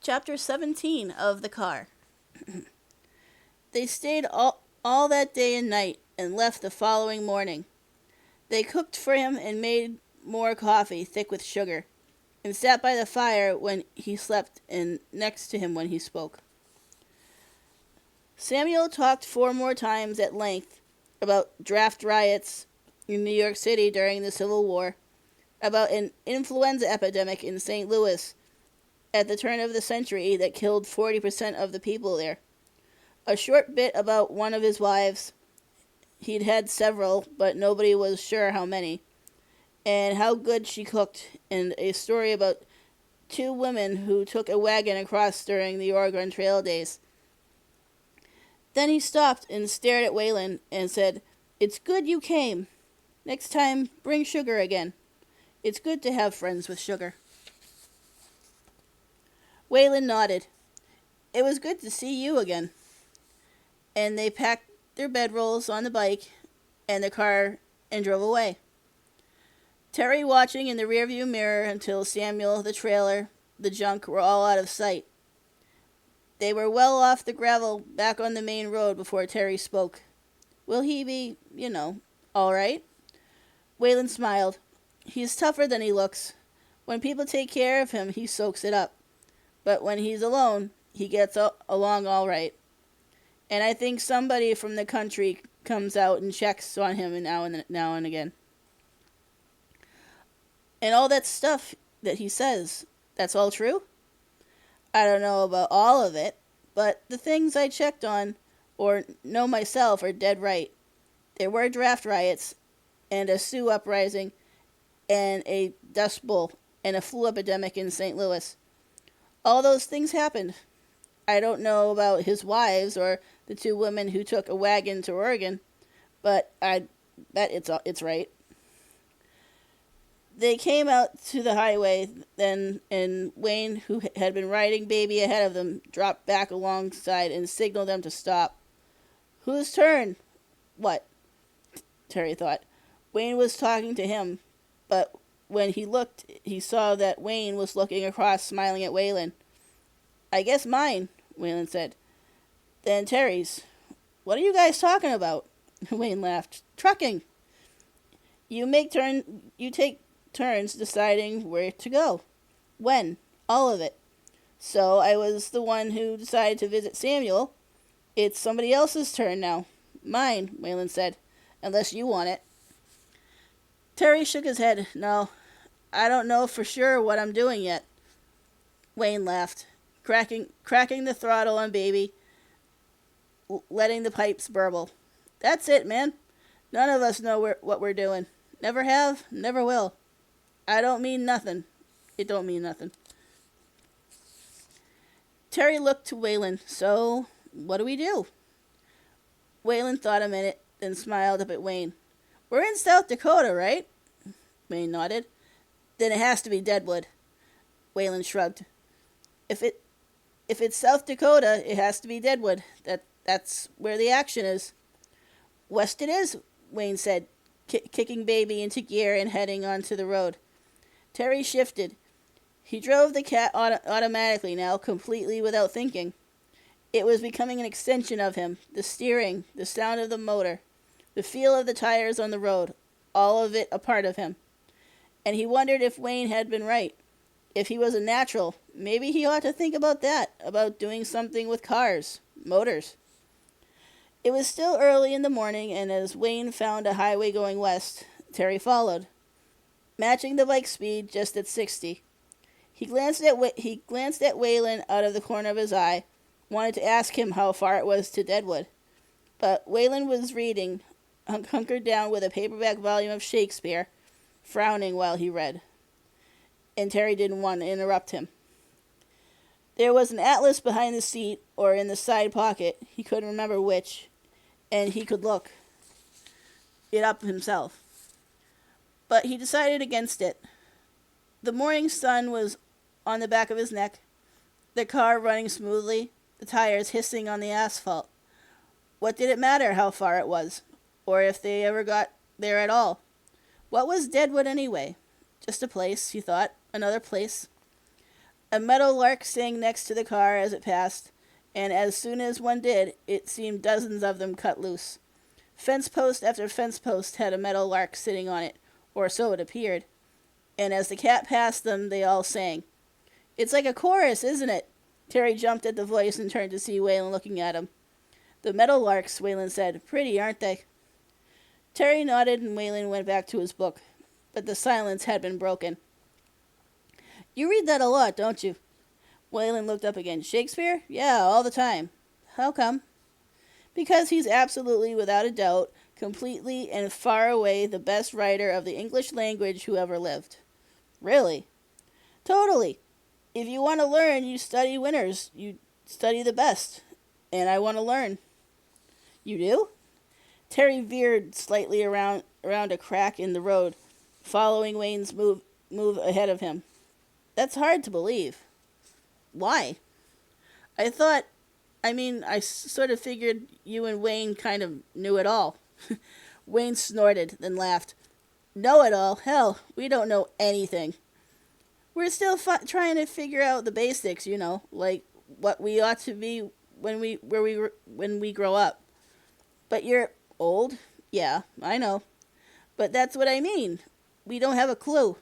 Chapter 17 of The Car. They stayed all that day and night and left the following morning. They cooked for him and made more coffee thick with sugar, and sat by the fire when he slept and next to him when he spoke. Samuel talked 4 more times at length about draft riots in New York City during the Civil War, about an influenza epidemic in St. Louis at the turn of the century that killed 40% of the people there. A short bit about one of his wives. He'd had several, but nobody was sure how many. And how good she cooked, and a story about 2 women who took a wagon across during the Oregon Trail days. Then he stopped and stared at Waylon and said, "It's good you came. Next time, bring sugar again. It's good to have friends with sugar." Waylon nodded. "It was good to see you again." And they packed their bedrolls on the bike and the car and drove away. Terry watching in the rearview mirror until Samuel, the trailer, the junk were all out of sight. They were well off the gravel back on the main road before Terry spoke. "Will he be, all right?" Waylon smiled. "He's tougher than he looks. When people take care of him, he soaks it up. But when he's alone, he gets along all right. And I think somebody from the country comes out and checks on him now and again. And all that stuff that he says, that's all true?" "I don't know about all of it, but the things I checked on or know myself are dead right. There were draft riots, and a Sioux uprising, and a Dust Bowl, and a flu epidemic in St. Louis. All those things happened. I don't know about his wives or the 2 women who took a wagon to Oregon, but I bet it's right." They came out to the highway then, and Wayne, who had been riding Baby ahead of them, dropped back alongside and signaled them to stop. "Whose turn?" "What?" Terry thought. Wayne was talking to him, but when he looked, he saw that Wayne was looking across, smiling at Waylon. "I guess mine," Waylon said. "Then Terry's. What are you guys talking about?" Wayne laughed. "Trucking. You take turns deciding where to go. When? All of it. So I was the one who decided to visit Samuel. It's somebody else's turn now." "Mine," Waylon said, "unless you want it." Terry shook his head. "No, I don't know for sure what I'm doing yet." Wayne laughed, cracking the throttle on Baby, letting the pipes burble. "That's it, man. None of us know what we're doing. Never have, never will. I don't mean nothing. It don't mean nothing." Terry looked to Waylon. "So, what do we do?" Waylon thought a minute, then smiled up at Wayne. "We're in South Dakota, right?" Wayne nodded. "Then it has to be Deadwood." Waylon shrugged. If it's South Dakota, it has to be Deadwood. That's where the action is." "West it is," Wayne said, kicking Baby into gear and heading onto the road. Terry shifted. He drove the cat automatically now, completely without thinking. It was becoming an extension of him. The steering, the sound of the motor, the feel of the tires on the road, all of it a part of him. And he wondered if Wayne had been right. If he was a natural, maybe he ought to think about that, about doing something with cars, motors. It was still early in the morning, and as Wayne found a highway going west, Terry followed, matching the bike speed just at 60. He glanced at Waylon out of the corner of his eye, wanted to ask him how far it was to Deadwood. But Waylon was reading, hunkered down with a paperback volume of Shakespeare, frowning while he read. And Terry didn't want to interrupt him. There was an atlas behind the seat, or in the side pocket, he couldn't remember which, and he could look it up himself. But he decided against it. The morning sun was on the back of his neck, the car running smoothly, the tires hissing on the asphalt. What did it matter how far it was, or if they ever got there at all? What was Deadwood anyway? Just a place, he thought, another place. A meadowlark sang next to the car as it passed, and as soon as one did, it seemed dozens of them cut loose. Fence post after fence post had a meadowlark sitting on it, or so it appeared, and as the cat passed them, they all sang. It's like a chorus, isn't it? Terry jumped at the voice and turned to see Waylon looking at him. The meadowlarks, Waylon said. Pretty, aren't they? Terry nodded and Waylon went back to his book, but the silence had been broken. You read that a lot, don't you? Waylon looked up again. Shakespeare? Yeah, all the time. How come? Because he's absolutely, without a doubt, completely and far away the best writer of the English language who ever lived. Really? Totally. If you want to learn, you study winners. You study the best. And I want to learn. You do? Terry veered slightly around a crack in the road, following Wayne's move ahead of him. That's hard to believe. Why? I sort of figured you and Wayne kind of knew it all. Wayne snorted, then laughed. Know it all? Hell, we don't know anything. We're still trying to figure out the basics, like what we ought to be when we grow up. But you're old? Yeah, I know. But that's what I mean. We don't have a clue.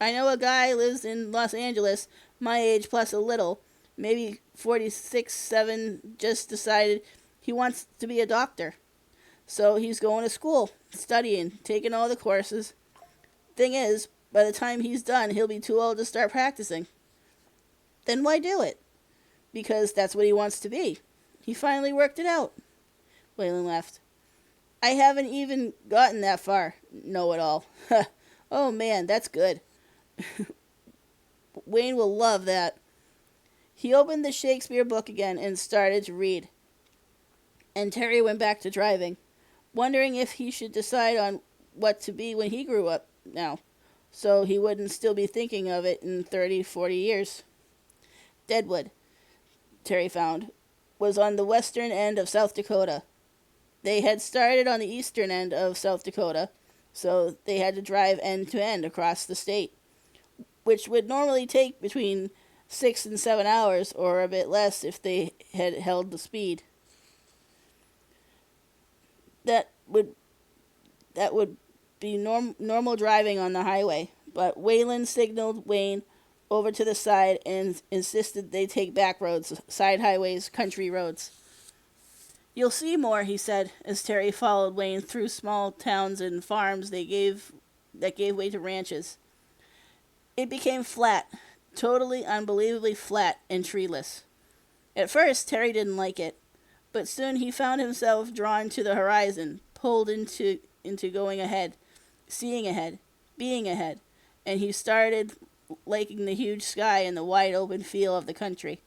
I know a guy lives in Los Angeles, my age plus a little, maybe 46, 7, just decided he wants to be a doctor. So he's going to school, studying, taking all the courses. Thing is, by the time he's done, he'll be too old to start practicing. Then why do it? Because that's what he wants to be. He finally worked it out. Waylon laughed. I haven't even gotten that far. Know it all. Oh man, that's good. Wayne will love that. He opened the Shakespeare book again and started to read. And Terry went back to driving, wondering if he should decide on what to be when he grew up now, so he wouldn't still be thinking of it in 30, 40 years. Deadwood, Terry found, was on the western end of South Dakota. They had started on the eastern end of South Dakota, so they had to drive end to end across the state, which would normally take between 6 and 7 hours, or a bit less if they had held the speed. That would be normal driving on the highway, but Waylon signaled Wayne over to the side and insisted they take back roads, side highways, country roads. You'll see more, he said, as Terry followed Wayne through small towns and farms that gave way to ranches. It became flat, totally unbelievably flat and treeless. At first, Terry didn't like it, but soon he found himself drawn to the horizon, pulled into going ahead, seeing ahead, being ahead, and he started liking the huge sky and the wide open feel of the country.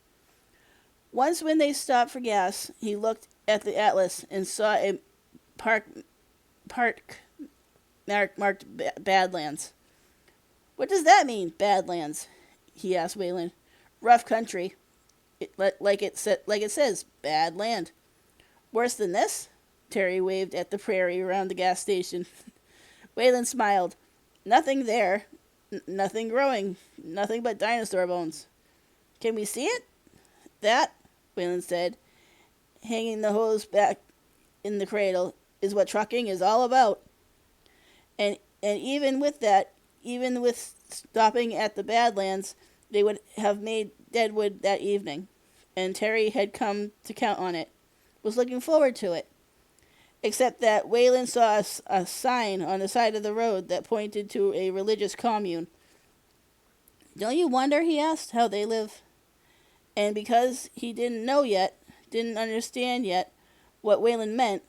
Once when they stopped for gas, he looked at the atlas and saw a park marked Badlands. What does that mean, Badlands? He asked Waylon. Rough country. Like it says, bad land. Worse than this? Terry waved at the prairie around the gas station. Waylon smiled. Nothing there. Nothing growing. Nothing but dinosaur bones. Can we see it? That, Waylon said, hanging the hose back in the cradle, is what trucking is all about. And even with that, even with stopping at the Badlands, they would have made Deadwood that evening, and Terry had come to count on it, was looking forward to it. Except that Waylon saw a sign on the side of the road that pointed to a religious commune. Don't you wonder, he asked, how they live? And because he didn't understand yet what Waylon meant,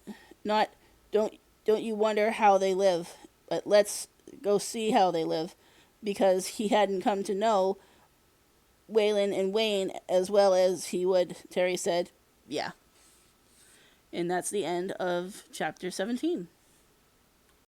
not don't you wonder how they live, but let's go see how they live, because he hadn't come to know Waylon and Wayne as well as he would, Terry said. Yeah. And that's the end of chapter 17.